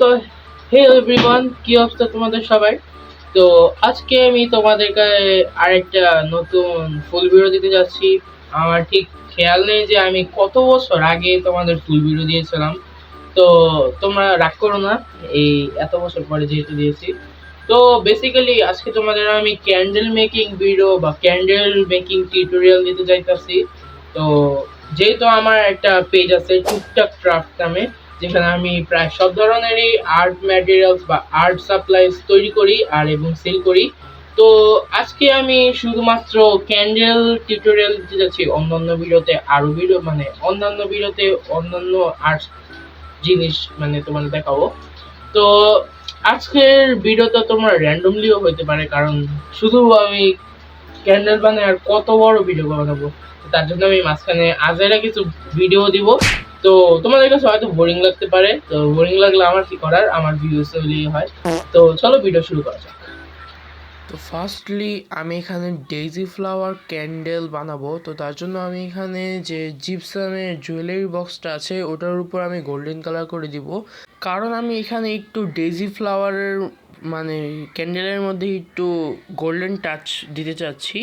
তো হে এভরিওয়ান, কি অবস্থা তোমাদের সবাই? তো আজকে আমি তোমাদেরকে আরেকটা নতুন ফুল ভিডিও দিতে যাচ্ছি। আমার ঠিক খেয়াল নেই যে আমি কত বছর আগে তোমাদের ফুল ভিডিও দিয়েছিলাম। তো তোমরা রাগ করো না, এই এত বছর পরে যেহেতু দিয়েছি। তো বেসিক্যালি আজকে তোমাদের আমি ক্যান্ডেল মেকিং ভিডিও বা ক্যান্ডেল মেকিং টিউটোরিয়াল দিতে চাইতাছি। তো যেহেতু আমার একটা পেজ আছে টুকটাক ক্রাফট নামে, যেখানে আমি প্রায় সব ধরনেরই আর্ট ম্যাটেরিয়ালস বা আর্ট সাপ্লাইজ তৈরি করি আর এবং সেল করি। তো আজকে আমি শুধুমাত্র ক্যান্ডেল টিউটোরিয়াল দিতে যাচ্ছি। অন্যান্য ভিডিওতে আরো ভিডিও মানে অন্যান্য ভিডিওতে অন্যান্য আর্ট জিনিস মানে তোমার দেখাবো। তো আজকের ভিডিওটা তোমার র্যান্ডমলিও হইতে পারে, কারণ শুধু আমি ক্যান্ডেল বানাই আর কত বড় ভিডিও বানাবো। তার জন্য আমি মাঝখানে আজেরা কিছু ভিডিও দিব। তো তোমাদের কাছে হয়তো বোরিং লাগতে পারে, তো বোরিং লাগলে আমার কি করার, আমার ভিউজ হলেই হয়। তো চলো ভিডিও শুরু করা যাক। তো ফার্স্টলি আমি এখানে ডেইজি ফ্লাওয়ার ক্যান্ডেল বানাবো। তো তার জন্য আমি এখানে যে জিপসামের জুয়েলারি বক্সটা আছে ওটার উপর আমি গোল্ডেন কালার করে দিব, কারণ আমি এখানে একটু ডেইজি ফ্লাওয়ারের মানে ক্যান্ডেলের মধ্যে একটু গোল্ডেন টাচ দিতে চাচ্ছি।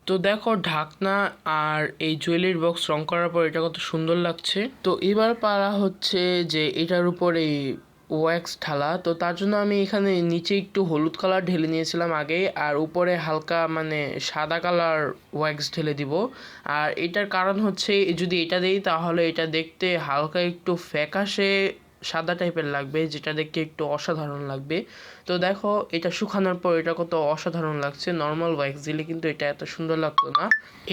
তো দেখো ঢাকনা আর এই জুয়েলারি বক্স রং করার পর এটা কত সুন্দর লাগছে। তো এবার পারা হচ্ছে যে এটার উপরে ওয়্যাক্স ঢালা। তো তার জন্য আমি এখানে নিচে একটু হলুদ কালার ঢেলে নিয়েছিলাম আগে, আর উপরে হালকা মানে সাদা কালার ওয়্যাক্স ঢেলে দিব। আর এটার কারণ হচ্ছে যদি এটা দিই তাহলে এটা দেখতে হালকা একটু ফ্যাকাশে সাদা টাইপের লাগবে, যেটা দেখতে একটু অসাধারণ লাগবে। তো দেখো এটা শুকানোর পর এটা কত অসাধারণ লাগছে। নর্মাল ওয়্যাক্স দিলে কিন্তু এটা এত সুন্দর লাগতো না।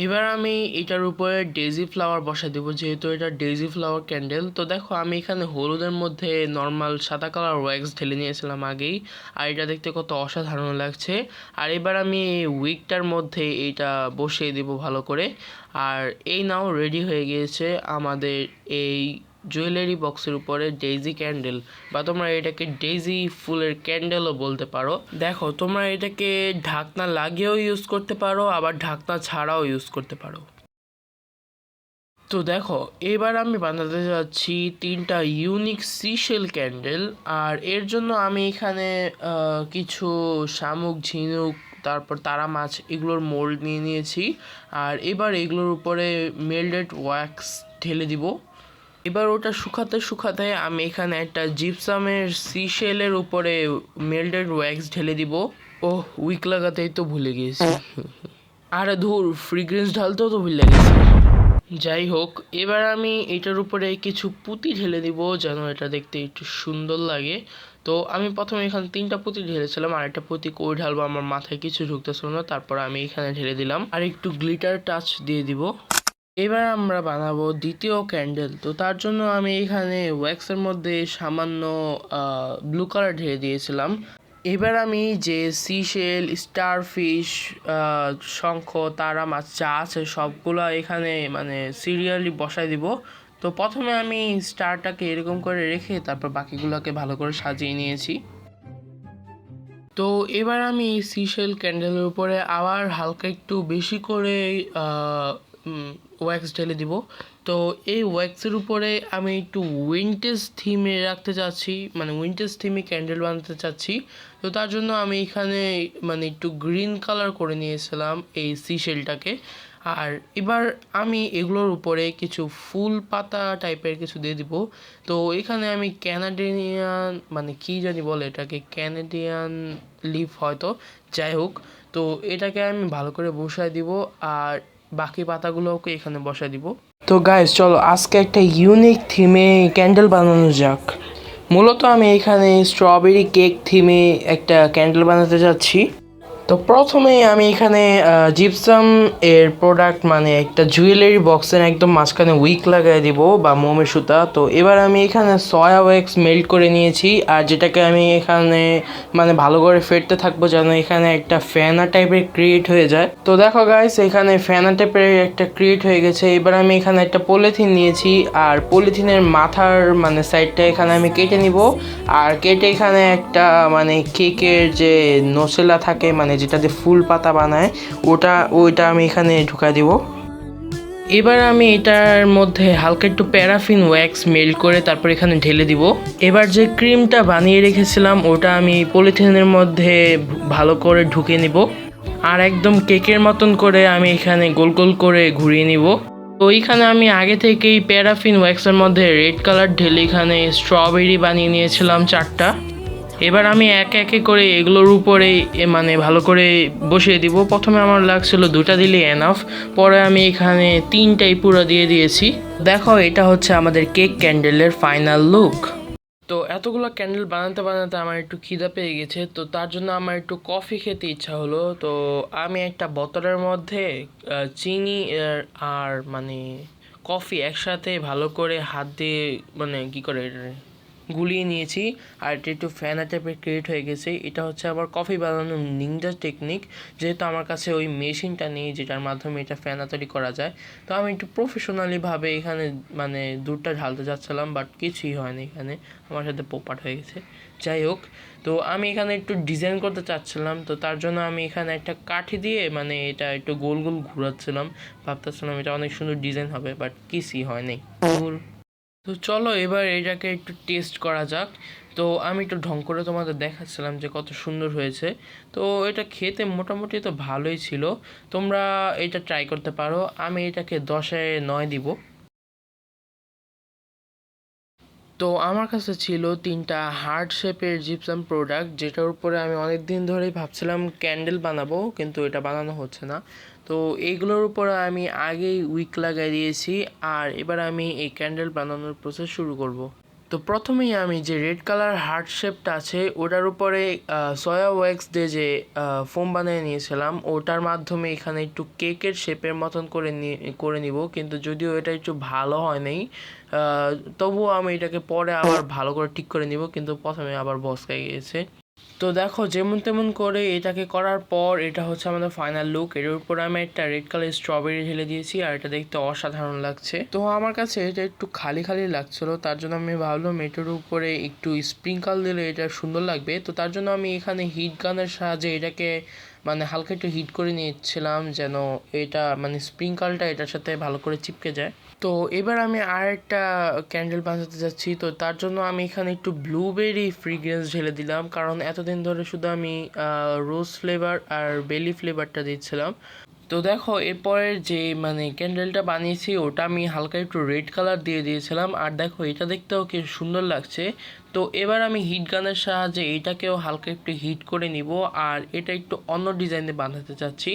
এবার আমি এটার উপরে ডেইজি ফ্লাওয়ার বসা দিব, যেহেতু এটা ডেইজি ফ্লাওয়ার ক্যান্ডেল। তো দেখো আমি এখানে হলুদের মধ্যে নর্মাল সাদা কালার ওয়্যাক্স ঢেলে নিয়েছিলাম আগেই, আর এটা দেখতে কত অসাধারণ লাগছে। আর এবার আমি উইকটার মধ্যে এইটা বসিয়ে দিব ভালো করে। আর এই নাও রেডি হয়ে গিয়েছে আমাদের এই জুয়েলারি বক্সের উপরে ডেইজি ক্যান্ডেল, বা তোমরা এটাকে ডেইজি ফুলের ক্যান্ডেলও বলতে পারো। দেখো তোমরা এটাকে ঢাকনা লাগিয়েও ইউজ করতে পারো, আবার ঢাকনা ছাড়াও ইউজ করতে পারো। তো দেখো এবার আমি বানাতে যাচ্ছি তিনটা ইউনিক সিশেল ক্যান্ডেল। আর এর জন্য আমি এখানে কিছু শামুক, ঝিনুক, তারপর তারা মাছ এগুলোর মোল্ড নিয়ে নিয়েছি। আর এবার এগুলোর উপরে মেল্টেড ওয়্যাক্স ঢেলে দিব। এবার ওটা শুকাতে শুকাতে আমি এখানে একটা জিপসামের সিশেলের উপরে মেল্টেড ওয়্যাক্স ঢেলে দিব। ও উইক লাগাতেই তো ভুলে গিয়েছি। আরে ধুর, ফ্রিগ্রেন্স ঢালতেও তো ভুলে গেছি। যাই হোক, এবার আমি এটার উপরে কিছু পুঁতি ঢেলে দিব যেন এটা দেখতে একটু সুন্দর লাগে। তো আমি প্রথমে এখানে তিনটা পুঁতি ঢেলেছিলাম, আর একটা পুঁতি কই ঢালবো আমার মাথায় কিছু ঢুকতেছিল না। তারপর আমি এখানে ঢেলে দিলাম আর একটু গ্লিটার টাচ দিয়ে দিব। এবার আমরা বানাবো দ্বিতীয় ক্যান্ডেল। তো তার জন্য আমি এখানে ওয়্যাক্সের মধ্যে সামান্য ব্লু কালার ঢেলে দিয়েছিলাম। এবার আমি যে সিশেল, স্টারফিশ, শঙ্খ, তারা মাছ যা আছে সবগুলো এখানে মানে সিরিয়ালি বসাই দিব। তো প্রথমে আমি স্টারটাকে এরকম করে রেখে তারপর বাকিগুলোকে ভালো করে সাজিয়ে নিয়েছি। তো এবার আমি সিশেল ক্যান্ডেলের উপরে আবার হালকা একটু বেশি করে ওয়্যাক্স ঢেলে দিব। তো এই ওয়্যাক্সের উপরে আমি একটু উইন্টেজ থিমে রাখতে চাচ্ছি, মানে উইন্টেজ থিমে ক্যান্ডেল বানাতে চাচ্ছি। তো তার জন্য আমি এখানে মানে একটু গ্রিন কালার করে নিয়েছিলাম এই সিশেলটাকে। আর এবার আমি এগুলোর উপরে কিছু ফুল পাতা টাইপের কিছু দিয়ে দিব। তো এখানে আমি ক্যানাডিয়ান মানে কি জানি বলে এটাকে, ক্যানাডিয়ান লিফ হয়তো, যাই হোক। তো এটাকে আমি ভালো করে বসায় দিব, আর বাকি পাতাগুলোকে এখানে বসায় দিব। তো গাইস চলো আজকে একটা ইউনিক থিমে ক্যান্ডেল বানানো যাক। মূলত আমি এখানে স্ট্রবেরি কেক থিমে একটা ক্যান্ডেল বানাতে যাচ্ছি। তো প্রথমে আমি এখানে জিপসাম এর প্রোডাক্ট মানে একটা জুয়েলারি বক্সের একদম মাঝখানে উইক লাগাই দিব বা মোমের সুতা। তো এবার আমি এখানে সয়া ওয়্যাক্স মেল্ট করে নিয়েছি, আর যেটাকে আমি এখানে মানে ভালো করে ফেটতে থাকবো যেন এখানে একটা ফ্যানা টাইপের ক্রিয়েট হয়ে যায়। তো দেখো গাইস এখানে ফ্যানা টাইপের একটা ক্রিয়েট হয়ে গেছে। এবার আমি এখানে একটা পলিথিন নিয়েছি, আর পলিথিনের মাথার মানে সাইডটা এখানে আমি কেটে নিব। আর কেটে এখানে একটা মানে কেকের যে নসেলা থাকে মানে যেটা দিয়ে ফুল পাতা বানায় ওইটা আমি এখানে ঢুকাই দিব। এবার আমি এটার মধ্যে হালকা একটু প্যারাফিন ওয়্যাক্স মেল্ট করে তারপর এখানে ঢেলে দিব। এবার যে ক্রিমটা বানিয়ে রেখেছিলাম ওটা আমি পলিথিনের মধ্যে ভালো করে ঢুকে নিব, আর একদম কেকের মতন করে আমি এখানে গোল গোল করে ঘুরিয়ে নিব। তো এইখানে আমি আগে থেকেই প্যারাফিন ওয়্যাক্সের মধ্যে রেড কালার ঢেলে এখানে স্ট্রবেরি বানিয়ে নিয়েছিলাম 4টা। এবার আমি একে একে করে এগুলোর উপরে মানে ভালো করে বসিয়ে দিব। প্রথমে আমার লাগছিল 2টা দিলে এনাফ, পরে আমি এখানে 3টাই পুরো দিয়ে দিয়েছি। দেখো এটা হচ্ছে আমাদের কেক ক্যান্ডেলের ফাইনাল লুক। তো এতগুলো ক্যান্ডেল বানাতে বানাতে আমার একটু খিদা পেয়ে গেছে, তো তার জন্য আমার একটু কফি খেতে ইচ্ছা হলো। তো আমি একটা বোতলের মধ্যে চিনি আর মানে কফি একসাথে ভালো করে হাত দিয়ে মানে কি করে গুলিয়ে নিয়েছি, আর এটা একটু ফ্যানা টাইপের ক্রিয়েট হয়ে গেছে। এটা হচ্ছে আমার কফি বানানোর নিনজা টেকনিক, যেহেতু আমার কাছে ওই মেশিনটা নেই যেটার মাধ্যমে এটা ফ্যানা তৈরি করা যায়। তো আমি একটু প্রফেশনালিভাবে এখানে মানে দুধটা ঢালতে যাচ্ছিলাম, বাট কিছুই হয়নি, এখানে আমার সাথে পোপাট হয়ে গেছে। যাই হোক, তো আমি এখানে একটু ডিজাইন করতে চাচ্ছিলাম, তো তার জন্য আমি এখানে একটা কাঠি দিয়ে মানে এটা একটু গোল গোল ঘুরাচ্ছিলাম, ভাবতেছিলাম এটা অনেক সুন্দর ডিজাইন হবে, বাট কিছুই হয়নি। তো চলো এবার এটাকে একটু টেস্ট করা যাক। তো আমি একটু ঢং করে তোমাদের দেখাচ্ছিলাম যে কত সুন্দর হয়েছে। তো এটা খেতে মোটামুটি তো ভালোই ছিল, তোমরা এটা ট্রাই করতে পারো। আমি এটাকে 10-এ 9 দিব। তো আমার কাছে ছিল 3টা হার্ট শেপের জিপসাম প্রোডাক্ট, যেটার উপরে আমি অনেক দিন ধরেই ভাবছিলাম ক্যান্ডেল বানাবো, কিন্তু এটা বানানো হচ্ছে না। তো এইগুলোর উপরে আমি আগেই উইক লাগাই দিয়েছি, আর এবার আমি এই ক্যান্ডেল বানানোর প্রসেস শুরু করব। তো প্রথমেই আমি যে রেড কালার হার্ট শেপটা আছে ওটার উপরে সয়া ওয়্যাক্স দিয়ে যে ফোম বানিয়ে নিয়েছিলাম ওটার মাধ্যমে এখানে একটু কেকের শেপের মতন করে নিব, কিন্তু যদিও এটা একটু ভালো হয় নাই, তবুও আমি এটাকে পরে আবার ভালো করে ঠিক করে নিব, কিন্তু প্রথমে আবার বসকাই গিয়েছে। তো দেখো যেমন তেমন করে এটাকে করার পর এটা হচ্ছে আমাদের ফাইনাল লুক। এর উপর আমি একটা রেড কালার স্ট্রবেরি ঢেলে দিয়েছি, আর এটা দেখতে অসাধারণ লাগছে। তো আমার কাছে এটা একটু খালি খালি লাগছিল, তার জন্য আমি ভাবলাম এটার উপরে একটু স্প্রিঙ্কল দিলে এটা সুন্দর লাগবে। তো তার জন্য আমি এখানে হিট গানের সাহায্যে এটাকে মানে হালকা একটু হিট করে নিচ্ছিলাম, যেন এটা মানে স্প্রিঙ্কলটা এটার সাথে ভালো করে চিপকে যায়। তো এবার আমি আর একটা ক্যান্ডেল বানাতে যাচ্ছি। তো তার জন্য আমি এখানে একটু ব্লুবেরি ফ্রিগ্রেন্স ঢেলে দিলাম, কারণ এতদিন ধরে শুধু আমি রোজ ফ্লেভার আর বেলি ফ্লেভারটা দিচ্ছিলাম। তো দেখো এরপরের যে মানে ক্যান্ডেলটা বানিয়েছি ওটা আমি হালকা একটু রেড কালার দিয়ে দিয়েছিলাম, আর দেখো এটা দেখতেও কি সুন্দর লাগছে। তো এবার আমি হিট গানের সাহায্যে এটাকেও হালকা একটু হিট করে নিব, আর এটা একটু অন্য ডিজাইনে বানাতে চাচ্ছি।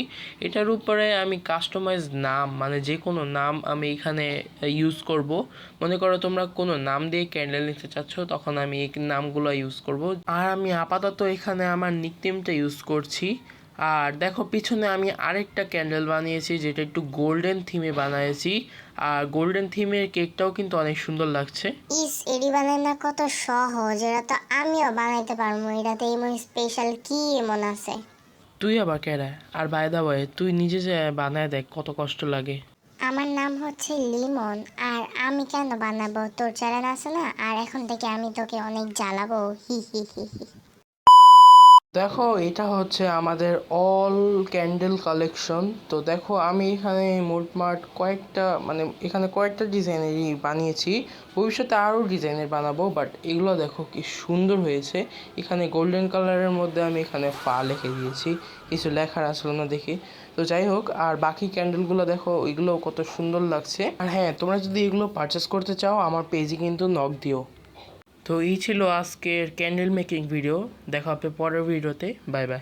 এটার উপরে আমি কাস্টমাইজ নাম মানে যে কোনো নাম আমি এখানে ইউজ করব। মনে করো তোমরা কোনো নাম দিয়ে ক্যান্ডেল নিতে চাচ্ছ, তখন আমি এই নামগুলো ইউজ করব। আর আমি আপাতত এখানে আমার নিকনেমটা ইউজ করছি। আর দেখো পিছনে আমি আরেকটা ক্যান্ডেল বানিয়েছি যেটা একটু গোল্ডেন থিমে বানিয়েছি, আর গোল্ডেন থিমের কেকটাও কিন্তু অনেক সুন্দর লাগছে। এডি বানানো কত সহজ, এটা তো আমিও বানাইতে পারবো। এটাতে এমন স্পেশাল কি এমন আছে? তুই আবার কেডা? আর বাই দা ওয়ে তুই নিজে যে বানায় দেখ কত কষ্ট লাগে। আমার নাম হচ্ছে লিমন, আর আমি কেন বানাবো? তোর চ্যানেল আছে না, আর এখন থেকে আমি তোকে অনেক জ্বালাবো। হি হি হি হি। দেখো এটা হচ্ছে আমাদের অল ক্যান্ডেল কালেকশন। তো দেখো আমি এখানে মোটমাট কয়েকটা মানে এখানে কয়েকটা ডিজাইনেরই বানিয়েছি, ভবিষ্যতে আরও ডিজাইনের বানাবো, বাট এগুলো দেখো কি সুন্দর হয়েছে। এখানে গোল্ডেন কালারের মধ্যে আমি এখানে ফা লিখে দিয়েছি, কিছু লেখার আসলো না দেখি। তো যাই হোক, আর বাকি ক্যান্ডেলগুলো দেখো এগুলো কত সুন্দর লাগছে। আর হ্যাঁ, তোমরা যদি এগুলো পারচেস করতে চাও আমার পেজে কিন্তু নক দিও। তো এই ছিল আজকের ক্যান্ডেল মেকিং ভিডিও, দেখা হবে পরের ভিডিওতে। Bye bye.